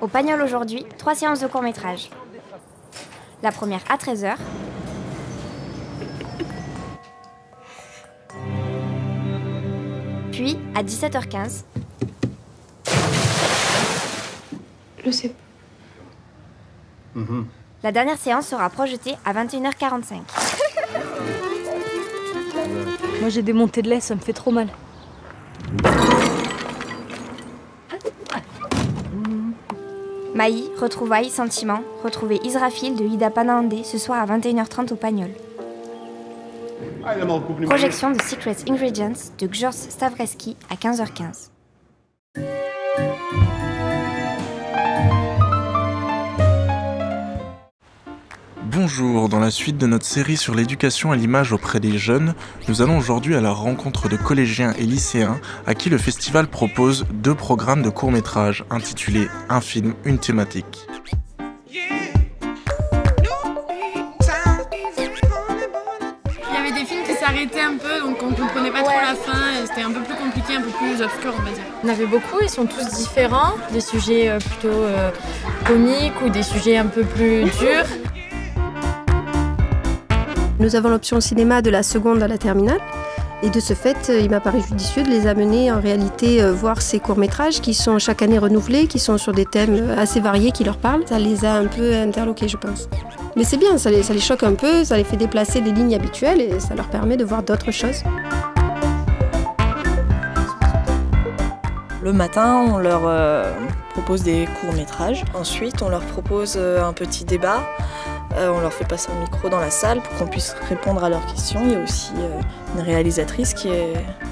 Au Pagnol aujourd'hui, 3 séances de court-métrage. La première à 13h. Puis à 17h15. Je sais. La dernière séance sera projetée à 21h45. Moi j'ai des montées de lait, ça me fait trop mal. Maï, retrouvailles, sentiments, retrouvez Israfil de Ida Panandé ce soir à 21h30 au Pagnol. Projection de Secret Ingredients de Gjors Stavreski à 15h15. Bonjour, dans la suite de notre série sur l'éducation à l'image auprès des jeunes, nous allons aujourd'hui à la rencontre de collégiens et lycéens à qui le festival propose 2 programmes de court-métrage intitulés Un film, une thématique. Il y avait des films qui s'arrêtaient un peu, donc on comprenait pas trop la fin, et c'était un peu plus compliqué, un peu plus obscur, on va dire. Il y en avait beaucoup, ils sont tous différents, des sujets plutôt comiques ou des sujets un peu plus durs. Nous avons l'option cinéma de la seconde à la terminale. Et de ce fait, il m'a paru judicieux de les amener en réalité voir ces courts-métrages qui sont chaque année renouvelés, qui sont sur des thèmes assez variés qui leur parlent. Ça les a un peu interloqués, je pense. Mais c'est bien, ça les choque un peu, ça les fait déplacer des lignes habituelles et ça leur permet de voir d'autres choses. Le matin, on leur propose des courts-métrages. Ensuite, on leur propose un petit débat. On leur fait passer un micro dans la salle pour qu'on puisse répondre à leurs questions. Il y a aussi une réalisatrice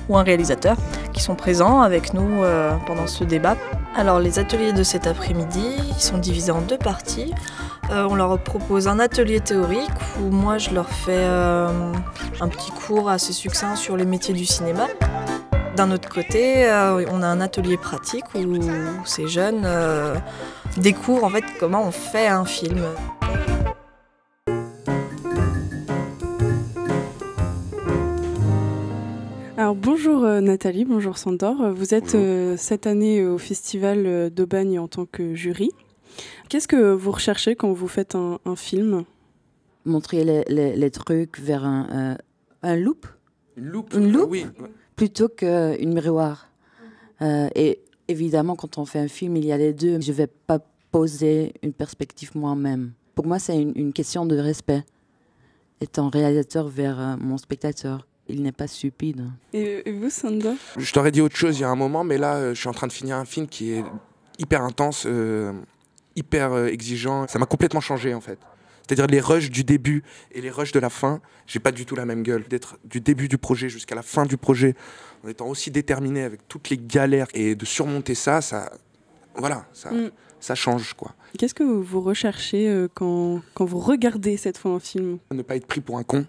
ou un réalisateur qui sont présents avec nous pendant ce débat. Alors les ateliers de cet après-midi, ils sont divisés en 2 parties. On leur propose un atelier théorique où moi je leur fais un petit cours assez succinct sur les métiers du cinéma. D'un autre côté, on a un atelier pratique où ces jeunes découvrent en fait comment on fait un film. Alors bonjour Nathalie, bonjour Sandor. Vous êtes cette année au Festival d'Aubagne en tant que jury. Qu'est-ce que vous recherchez quand vous faites un film ? Montrer les trucs vers un loop. Une loupe, Oui. Plutôt qu'une miroir. Et évidemment, quand on fait un film, il y a les deux. Je ne vais pas poser une perspective moi-même. Pour moi, c'est une question de respect. Étant réalisateur vers mon spectateur. Il n'est pas stupide. Et vous, Sandor ? Je t'aurais dit autre chose il y a un moment, mais là, je suis en train de finir un film qui est hyper intense, hyper exigeant. Ça m'a complètement changé, en fait. C'est-à-dire les rushs du début et les rushs de la fin, j'ai pas du tout la même gueule. D'être du début du projet jusqu'à la fin du projet, en étant aussi déterminé avec toutes les galères et de surmonter ça change, quoi. Qu'est-ce que vous recherchez quand vous regardez cette fois un film ? Ne pas être pris pour un con,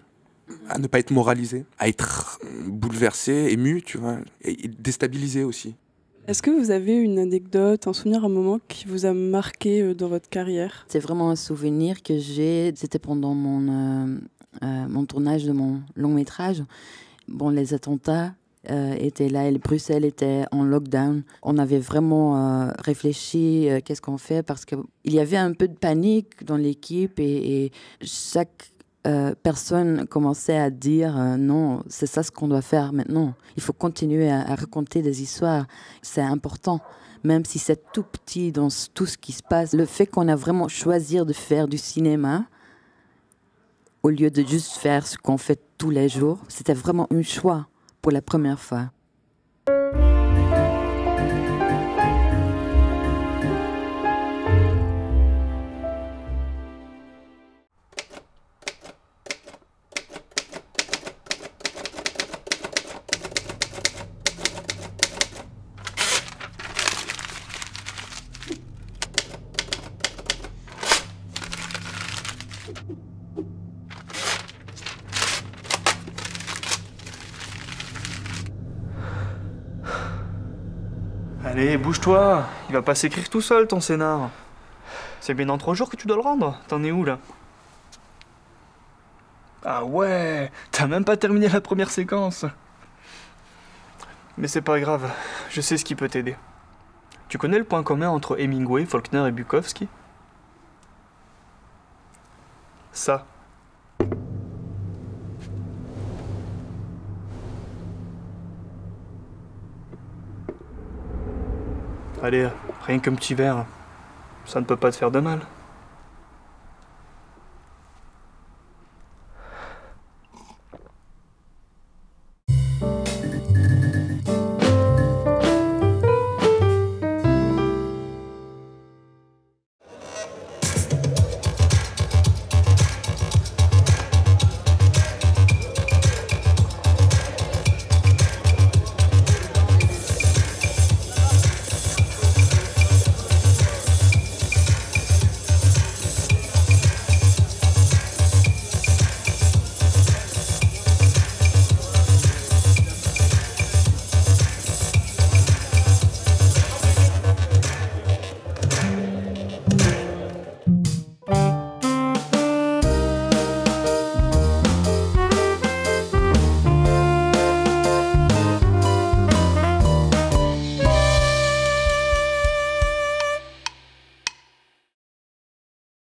à ne pas être moralisé, à être bouleversé, ému, tu vois, et déstabilisé aussi. Est-ce que vous avez une anecdote, un souvenir, un moment qui vous a marqué dans votre carrière ? C'est vraiment un souvenir que j'ai. C'était pendant mon tournage de mon long métrage. Bon, les attentats étaient là et Bruxelles était en lockdown. On avait vraiment réfléchi qu'est-ce qu'on fait parce qu'il y avait un peu de panique dans l'équipe et chaque personne commençait à dire non, c'est ça ce qu'on doit faire maintenant. Il faut continuer à raconter des histoires. C'est important, même si c'est tout petit dans tout ce qui se passe. Le fait qu'on a vraiment choisi de faire du cinéma au lieu de juste faire ce qu'on fait tous les jours, c'était vraiment un choix pour la première fois. Allez, bouge-toi. Il va pas s'écrire tout seul, ton scénar. C'est bien dans 3 jours que tu dois le rendre. T'en es où, là? Ah ouais, t'as même pas terminé la première séquence. Mais c'est pas grave, je sais ce qui peut t'aider. Tu connais le point commun entre Hemingway, Faulkner et Bukowski? Ça. Allez, rien qu'un petit verre. Ça ne peut pas te faire de mal.